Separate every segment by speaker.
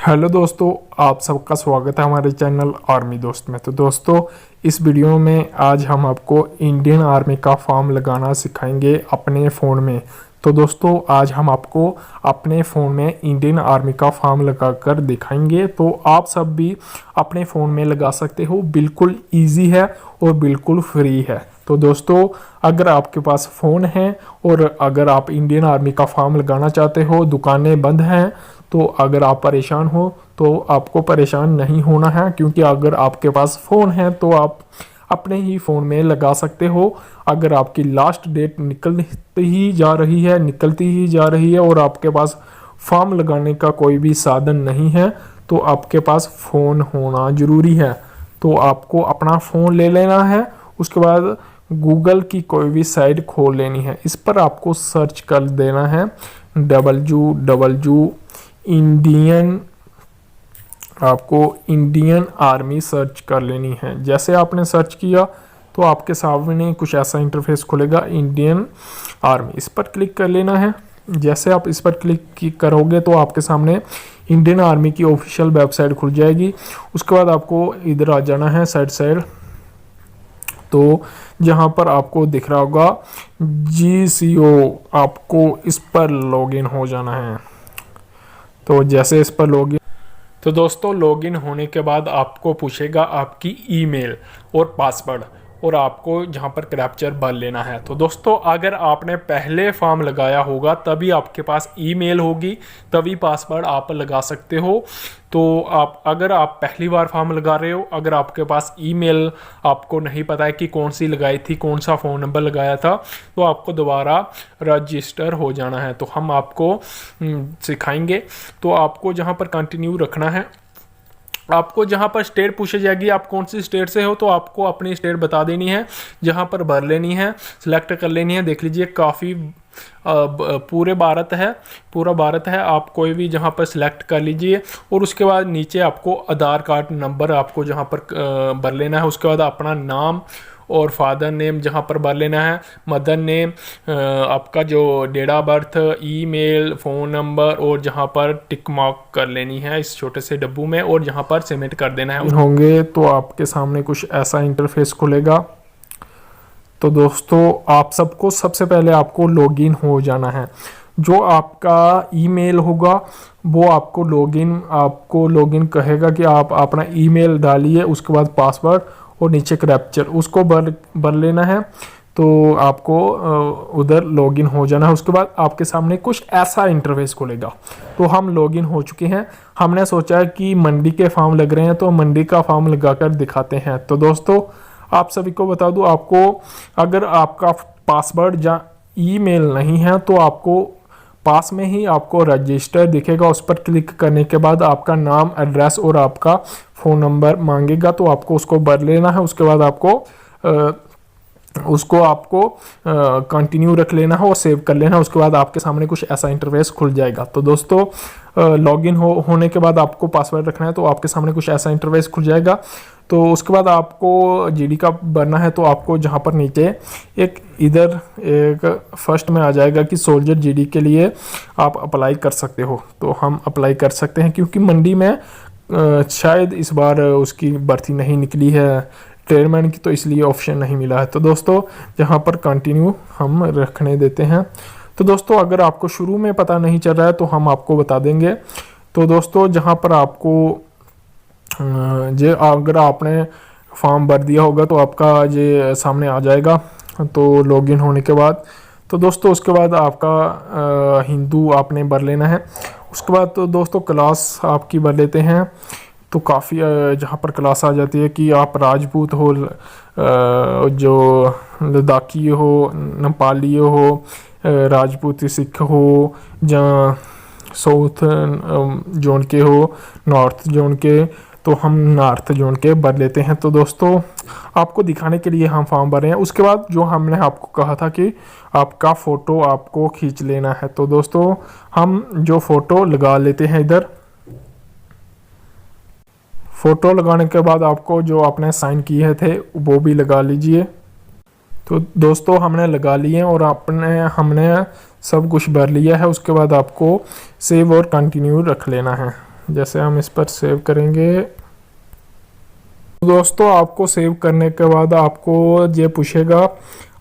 Speaker 1: Hello दोस्तों, आप सबका स्वागत है हमारे चैनल आर्मी दोस्त में। तो दोस्तों, इस वीडियो में आज हम आपको इंडियन आर्मी का फॉर्म लगाना सिखाएंगे अपने फ़ोन में। तो दोस्तों, आज हम आपको अपने फ़ोन में इंडियन आर्मी का फॉर्म लगाकर दिखाएंगे। तो आप सब भी अपने फ़ोन में लगा सकते हो, बिल्कुल ईजी है और बिल्कुल फ्री है। तो दोस्तों, अगर आपके पास फ़ोन है और अगर आप इंडियन आर्मी का फॉर्म लगाना चाहते हो, दुकानें बंद हैं, तो अगर आप परेशान हो तो आपको परेशान नहीं होना है, क्योंकि अगर आपके पास फ़ोन है तो आप अपने ही फ़ोन में लगा सकते हो। अगर आपकी लास्ट डेट निकलती ही जा रही है और आपके पास फॉर्म लगाने का कोई भी साधन नहीं है, तो आपके पास फ़ोन होना ज़रूरी है। तो आपको अपना फ़ोन ले लेना है, उसके बाद गूगल की कोई भी साइट खोल लेनी है। इस पर आपको सर्च कर देना है इंडियन, आपको इंडियन आर्मी सर्च कर लेनी है। जैसे आपने सर्च किया तो आपके सामने कुछ ऐसा इंटरफेस खुलेगा, इंडियन आर्मी, इस पर क्लिक कर लेना है। जैसे आप इस पर क्लिक करोगे तो आपके सामने इंडियन आर्मी की ऑफिशियल वेबसाइट खुल जाएगी। उसके बाद आपको इधर आ जाना है साइड, तो जहाँ पर आपको दिख रहा होगा GCO, आपको इस पर लॉगिन हो जाना है। तो जैसे इस पर लॉगिन, तो दोस्तों लॉगिन होने के बाद आपको पूछेगा आपकी ईमेल और पासवर्ड, और आपको जहां पर कैप्चर भर लेना है। तो दोस्तों, अगर आपने पहले फॉर्म लगाया होगा तभी आपके पास ईमेल होगी, तभी पासवर्ड आप लगा सकते हो। तो अगर आप पहली बार फॉर्म लगा रहे हो, अगर आपके पास ईमेल आपको नहीं पता है कि कौन सी लगाई थी, कौन सा फ़ोन नंबर लगाया था, तो आपको दोबारा रजिस्टर हो जाना है। तो हम आपको सिखाएंगे। तो आपको जहां पर कंटिन्यू रखना है, आपको जहां पर स्टेट पूछी जाएगी आप कौन सी स्टेट से हो, तो आपको अपनी स्टेट बता देनी है, जहां पर भर लेनी है, सिलेक्ट कर लेनी है। देख लीजिए काफ़ी पूरा भारत है। आप कोई भी जहां पर सिलेक्ट कर लीजिए, और उसके बाद नीचे आपको आधार कार्ड नंबर आपको जहां पर भर लेना है। उसके बाद अपना नाम और फादर नेम जहां पर भर लेना है, मदर नेम, आपका जो date of birth, email, phone number, और जहां पर टिक मार्क कर लेनी है इस छोटे से डब्बू में, और जहां पर सबमिट कर देना है होंगे। तो आपके सामने कुछ ऐसा इंटरफेस खुलेगा। तो दोस्तों, आप सबको सबसे पहले आपको लॉगिन हो जाना है। जो आपका ईमेल होगा वो आपको लॉगिन कहेगा कि आप अपना ईमेल डालिए, उसके बाद पासवर्ड और नीचे कैप्चर उसको भर लेना है। तो आपको उधर लॉगिन हो जाना है। उसके बाद आपके सामने कुछ ऐसा इंटरफेस खुलेगा। तो हम लॉगिन हो चुके हैं। हमने सोचा कि मंडी के फॉर्म लग रहे हैं, तो मंडी का फॉर्म लगाकर दिखाते हैं। तो दोस्तों, आप सभी को बता दूं, आपको अगर आपका पासवर्ड या ईमेल नहीं है तो आपको पास में ही आपको रजिस्टर दिखेगा। उस पर क्लिक करने के बाद आपका नाम, एड्रेस और आपका फ़ोन नंबर मांगेगा, तो आपको उसको भर लेना है। उसके बाद आपको कंटिन्यू रख लेना है और सेव कर लेना है। उसके बाद आपके सामने कुछ ऐसा इंटरफेस खुल जाएगा। तो दोस्तों, लॉगिन होने के बाद आपको पासवर्ड रखना है, तो आपके सामने कुछ ऐसा इंटरफेस खुल जाएगा। तो उसके बाद आपको GD का भरना है। तो आपको जहाँ पर नीचे एक फर्स्ट में आ जाएगा कि सोल्जर GD के लिए आप अप्लाई कर सकते हो। तो हम अप्लाई कर सकते हैं, क्योंकि मंडी में शायद इस बार उसकी भर्ती नहीं निकली है ट्रेडमैन की, तो इसलिए ऑप्शन नहीं मिला है। तो दोस्तों, जहाँ पर कंटिन्यू हम रखने देते हैं। तो दोस्तों, अगर आपको शुरू में पता नहीं चल रहा है तो हम आपको बता देंगे। तो दोस्तों, जहाँ पर आपको अगर आपने फॉर्म भर दिया होगा तो आपका ये सामने आ जाएगा। तो लॉगिन होने के बाद, तो दोस्तों उसके बाद आपका हिंदू आपने भर लेना है। उसके बाद तो दोस्तों क्लास आपकी भर लेते हैं। तो काफ़ी जहाँ पर क्लास आ जाती है कि आप राजपूत हो, जो लद्दाखी हो, नेपाली हो, राजपूती सिख हो, या साउथ जोन के हो, नॉर्थ जोन के, तो हम नॉर्थ जोन के भर लेते हैं। तो दोस्तों, आपको दिखाने के लिए हम फॉर्म भर रहे हैं। उसके बाद जो हमने आपको कहा था कि आपका फ़ोटो आपको खींच लेना है। तो दोस्तों, हम जो फ़ोटो लगा लेते हैं इधर। फ़ोटो लगाने के बाद आपको जो आपने साइन किए थे वो भी लगा लीजिए। तो दोस्तों, हमने लगा लिए और हमने सब कुछ भर लिया है। उसके बाद आपको सेव और कंटिन्यू रख लेना है। जैसे हम इस पर सेव करेंगे, दोस्तों आपको सेव करने के बाद आपको ये पूछेगा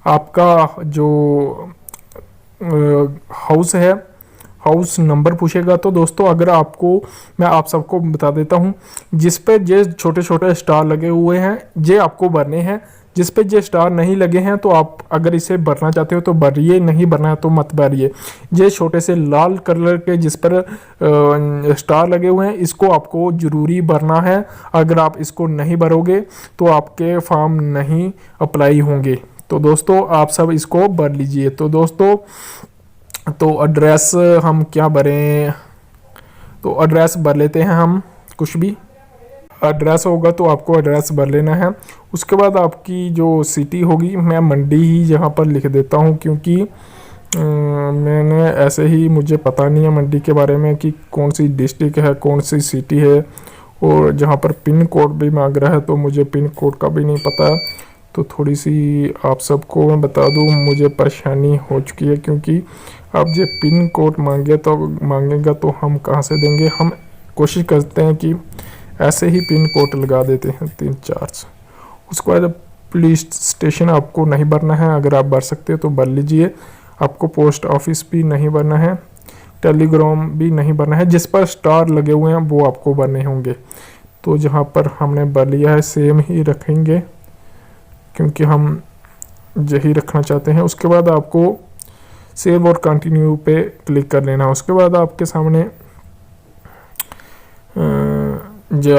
Speaker 1: आपका जो हाउस है, हाउस नंबर पूछेगा। तो दोस्तों अगर आपको, मैं आप सबको बता देता हूँ, जिस पे ये छोटे छोटे स्टार लगे हुए हैं ये आपको भरने हैं। जिस पे ये स्टार नहीं लगे हैं तो आप अगर इसे भरना चाहते हो तो भरिए, नहीं भरना है तो मत भरिए। ये छोटे से लाल कलर के जिस पर स्टार लगे हुए हैं इसको आपको ज़रूरी भरना है। अगर आप इसको नहीं भरोगे तो आपके फॉर्म नहीं अप्लाई होंगे। तो दोस्तों आप सब इसको भर लीजिए। तो दोस्तों तो एड्रेस हम क्या भरें, तो एड्रेस भर लेते हैं हम, कुछ भी एड्रेस होगा तो आपको एड्रेस भर लेना है। उसके बाद आपकी जो सिटी होगी, मैं मंडी ही यहाँ पर लिख देता हूँ क्योंकि मैंने ऐसे ही, मुझे पता नहीं है मंडी के बारे में कि कौन सी डिस्ट्रिक्ट है कौन सी सिटी है, और जहाँ पर पिन कोड भी मांग रहा है तो मुझे पिन कोड का भी नहीं पता। तो थोड़ी सी आप सबको मैं बता दूँ, मुझे परेशानी हो चुकी है क्योंकि अब ये पिन कोड मांगेगा तो हम कहाँ से देंगे। हम कोशिश करते हैं कि ऐसे ही पिन कोड लगा देते हैं 3-4। उसके बाद पुलिस स्टेशन आपको नहीं भरना है, अगर आप भर सकते हो तो भर लीजिए। आपको पोस्ट ऑफिस भी नहीं भरना है, टेलीग्राम भी नहीं भरना है। जिस पर स्टार लगे हुए हैं वो आपको भरने होंगे। तो जहाँ पर हमने भर लिया है सेम ही रखेंगे क्योंकि हम यही रखना चाहते हैं। उसके बाद आपको सेव और कंटिन्यू पे क्लिक कर लेना। उसके बाद आपके सामने जो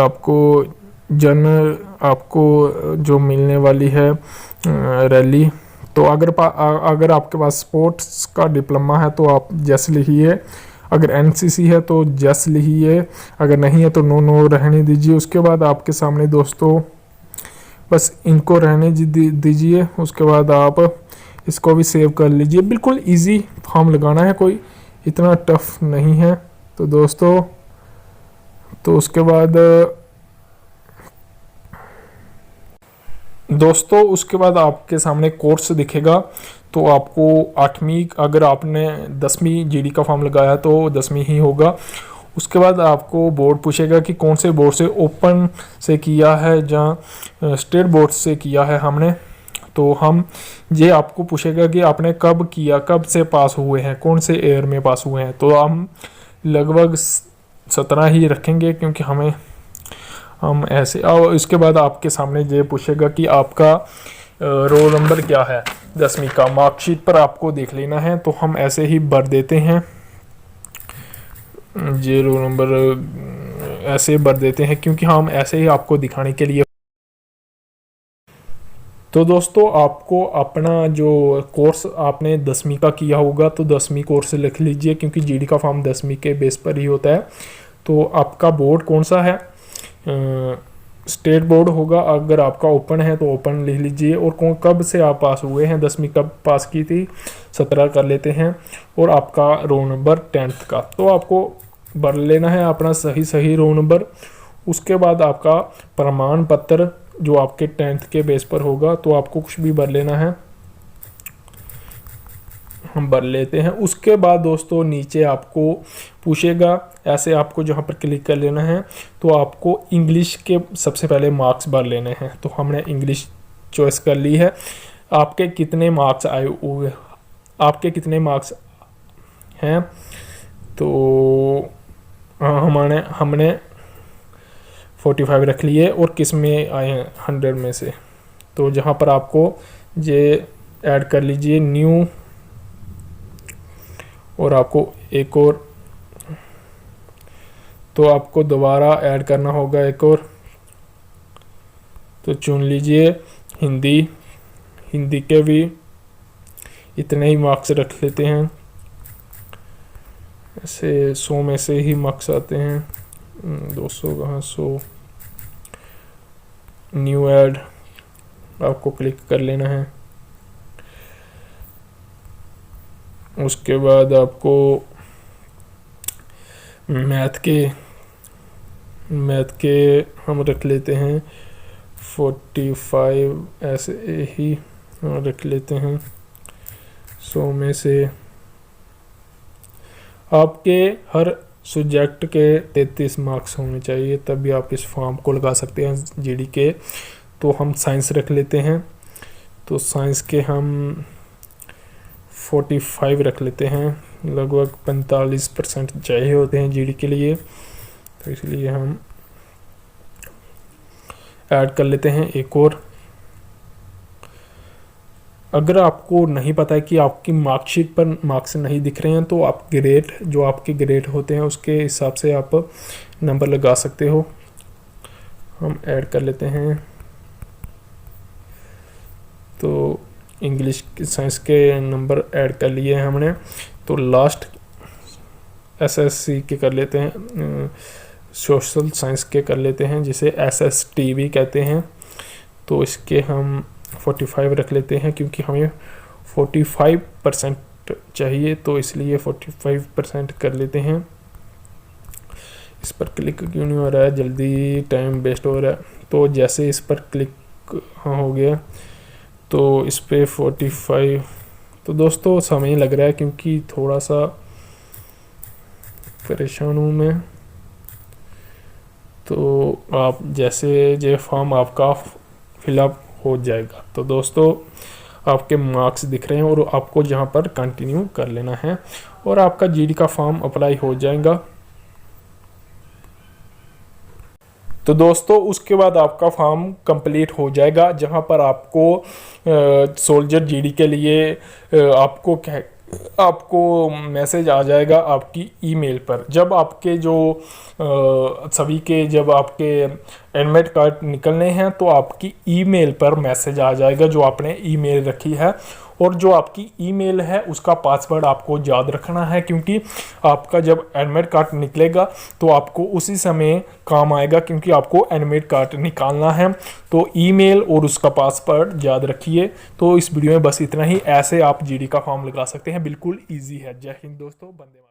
Speaker 1: आपको जो मिलने वाली है रैली, तो अगर आपके पास स्पोर्ट्स का डिप्लोमा है तो आप जैसे लिखिए, अगर एनसीसी है तो जैसे लिखिए, अगर नहीं है तो नो रहने दीजिए। उसके बाद आपके सामने दोस्तों बस इनको रहने दीजिए। उसके बाद आप इसको भी सेव कर लीजिए। बिल्कुल इजी फॉर्म लगाना है, कोई इतना टफ नहीं है। तो दोस्तों तो उसके बाद आपके सामने कोर्स दिखेगा। तो आपको 8वीं, अगर आपने 10वीं जीडी का फॉर्म लगाया तो 10वीं ही होगा। उसके बाद आपको बोर्ड पूछेगा कि कौन से बोर्ड से, ओपन से किया है या स्टेट बोर्ड से किया है हमने। तो हम ये आपको पूछेगा कि आपने कब किया, कब से पास हुए हैं, कौन से ईयर में पास हुए हैं। तो हम लगभग 17 ही रखेंगे क्योंकि हम ऐसे। और इसके बाद आपके सामने ये पूछेगा कि आपका रोल नंबर क्या है 10वीं का, मार्कशीट पर आपको देख लेना है। तो हम ऐसे ही भर देते हैं, ये रोल नंबर ऐसे भर देते हैं क्योंकि हम ऐसे ही आपको दिखाने के लिए। तो दोस्तों आपको अपना जो कोर्स आपने 10वीं का किया होगा तो 10वीं कोर्स लिख लीजिए क्योंकि जीडी का फॉर्म 10वीं के बेस पर ही होता है। तो आपका बोर्ड कौन सा है, स्टेट बोर्ड होगा। अगर आपका ओपन है तो ओपन लिख लीजिए। और कब से आप पास हुए हैं, 10वीं कब पास की थी, 17 कर लेते हैं। और आपका रोल नंबर 10th का तो आपको भर लेना है अपना सही रोल नंबर। उसके बाद आपका प्रमाण पत्र जो आपके 10th के बेस पर होगा तो आपको कुछ भी भर लेना है, हम भर लेते हैं। उसके बाद दोस्तों नीचे आपको पूछेगा, ऐसे आपको जहाँ पर क्लिक कर लेना है तो आपको इंग्लिश के सबसे पहले मार्क्स भर लेने हैं। तो हमने इंग्लिश चॉइस कर ली है। आपके कितने मार्क्स आए हुए, आपके कितने मार्क्स हैं, तो हमने 45 रख लिए। और किस में आए हैं, 100 में से। तो जहाँ पर आपको ये ऐड कर लीजिए न्यू, और आपको एक और, तो आपको दोबारा ऐड करना होगा एक और। तो चुन लीजिए हिंदी के भी इतने ही मार्क्स रख लेते हैं। ऐसे 100 में से ही मार्क्स आते हैं, 200 कहाँ 100। न्यू ऐड आपको क्लिक कर लेना है। उसके बाद आपको मैथ के हम रख लेते हैं 45, ऐसे ही रख लेते हैं 100 में से। आपके हर सब्जेक्ट के 33 मार्क्स होने चाहिए, तभी आप इस फॉर्म को लगा सकते हैं जीडी के। तो हम साइंस रख लेते हैं, तो साइंस के हम 45 रख लेते हैं, लगभग 45% चाहिए होते हैं जीडी के लिए, तो इसलिए हम ऐड कर लेते हैं एक और। अगर आपको नहीं पता है कि आपकी मार्कशीट पर मार्क्स नहीं दिख रहे हैं, तो आप ग्रेड, जो आपके ग्रेड होते हैं उसके हिसाब से आप नंबर लगा सकते हो। हम ऐड कर लेते हैं, तो इंग्लिश साइंस के नंबर ऐड कर लिए हैं हमने। तो लास्ट एसएससी के कर लेते हैं, सोशल साइंस के कर लेते हैं, जिसे एसएसटी भी कहते हैं। तो इसके हम 45 रख लेते हैं, क्योंकि हमें 45% चाहिए, तो इसलिए 45% कर लेते हैं। इस पर क्लिक क्यों नहीं हो रहा है, जल्दी टाइम वेस्ट हो रहा है। तो जैसे इस पर क्लिक हो गया, तो इस पे 45। तो दोस्तों समय लग रहा है, क्योंकि थोड़ा सा परेशान हूँ मैं। तो आप जैसे ये फॉर्म आपका फिलअप हो जाएगा, तो दोस्तों आपके मार्क्स दिख रहे हैं और आपको जहाँ पर कंटिन्यू कर लेना है और आपका जीडी का फॉर्म अप्लाई हो जाएगा। तो दोस्तों उसके बाद आपका फॉर्म कंप्लीट हो जाएगा, जहाँ पर आपको सोल्जर जीडी के लिए आपको मैसेज आ जाएगा आपकी ईमेल पर। जब आपके जो सभी के जब आपके एडमिट कार्ड निकलने हैं, तो आपकी ईमेल पर मैसेज आ जाएगा जो आपने ईमेल रखी है, और जो आपकी ईमेल है उसका पासवर्ड आपको याद रखना है, क्योंकि आपका जब एडमिट कार्ड निकलेगा तो आपको उसी समय काम आएगा, क्योंकि आपको एडमिट कार्ड निकालना है। तो ईमेल और उसका पासवर्ड याद रखिए। तो इस वीडियो में बस इतना ही। ऐसे आप जीडी का फॉर्म लगा सकते हैं, बिल्कुल ईजी है। जय हिंद दोस्तों, वंदे मातरम।